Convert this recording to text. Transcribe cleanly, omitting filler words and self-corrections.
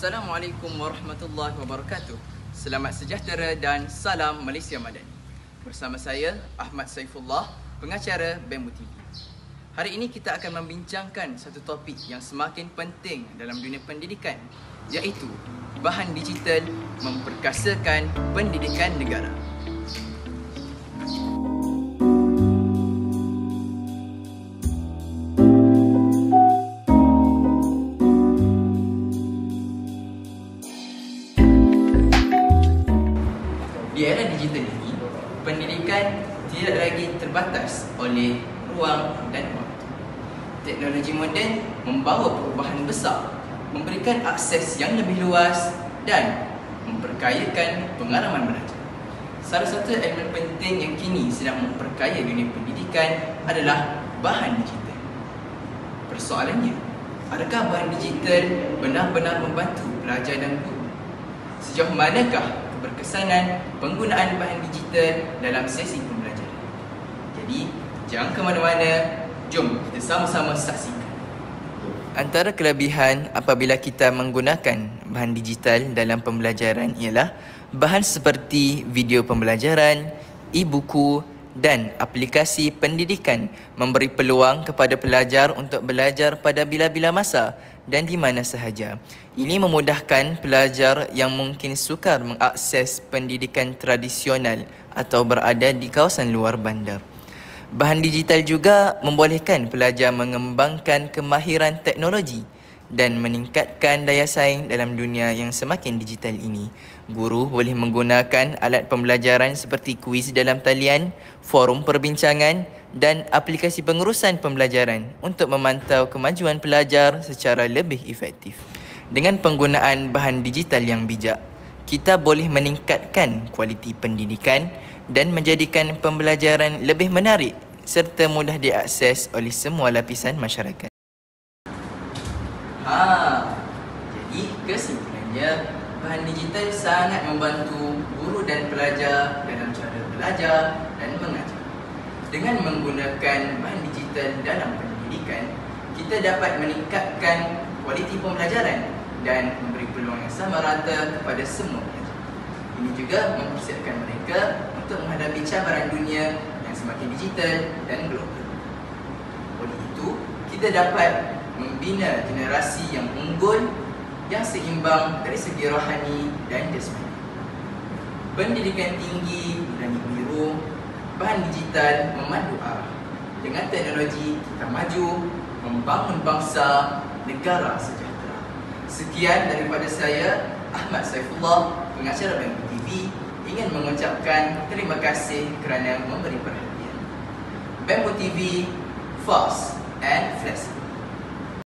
Assalamualaikum warahmatullahi wabarakatuh. Selamat sejahtera dan salam Malaysia Madani. Bersama saya Ahmad Saifullah, pengacara Bamboo TV. Hari ini kita akan membincangkan satu topik yang semakin penting dalam dunia pendidikan, iaitu bahan digital memperkasakan pendidikan negara. Di era digital ini, pendidikan tidak lagi terbatas oleh ruang dan waktu. Teknologi moden membawa perubahan besar, memberikan akses yang lebih luas dan memperkayakan pengalaman belajar. Salah satu elemen penting yang kini sedang memperkaya dunia pendidikan adalah bahan digital. Persoalannya, adakah bahan digital benar-benar membantu pelajar dan guru? Sejauh manakah keberkesanan penggunaan bahan digital dalam sesi pembelajaran? Jadi, jangan ke mana-mana, jom kita sama-sama saksikan. Antara kelebihan apabila kita menggunakan bahan digital dalam pembelajaran ialah bahan seperti video pembelajaran, e-buku dan aplikasi pendidikan memberi peluang kepada pelajar untuk belajar pada bila-bila masa dan di mana sahaja. Ini memudahkan pelajar yang mungkin sukar mengakses pendidikan tradisional atau berada di kawasan luar bandar. Bahan digital juga membolehkan pelajar mengembangkan kemahiran teknologi dan meningkatkan daya saing dalam dunia yang semakin digital ini. Guru boleh menggunakan alat pembelajaran seperti kuis dalam talian, forum perbincangan dan aplikasi pengurusan pembelajaran untuk memantau kemajuan pelajar secara lebih efektif. Dengan penggunaan bahan digital yang bijak, kita boleh meningkatkan kualiti pendidikan dan menjadikan pembelajaran lebih menarik serta mudah diakses oleh semua lapisan masyarakat. Jadi kesimpulannya, bahan digital sangat membantu guru dan pelajar dalam cara belajar dan mengajar. Dengan menggunakan bahan digital dalam pendidikan, kita dapat meningkatkan kualiti pembelajaran dan memberi peluang yang sama rata kepada semua pelajar. Ini juga mempersiapkan mereka untuk menghadapi cabaran dunia yang semakin digital dan global. Oleh itu, kita dapat membina generasi yang unggul, yang seimbang dari segi rohani dan jasmani. Pendidikan tinggi dan biru, bahan digital memandu arah. Dengan teknologi, kita maju, membangun bangsa, negara sejahtera. Sekian daripada saya, Ahmad Saifullah, pengacara Bamboo TV, ingin mengucapkan terima kasih kerana memberi perhatian. Bamboo TV, fast and flexible.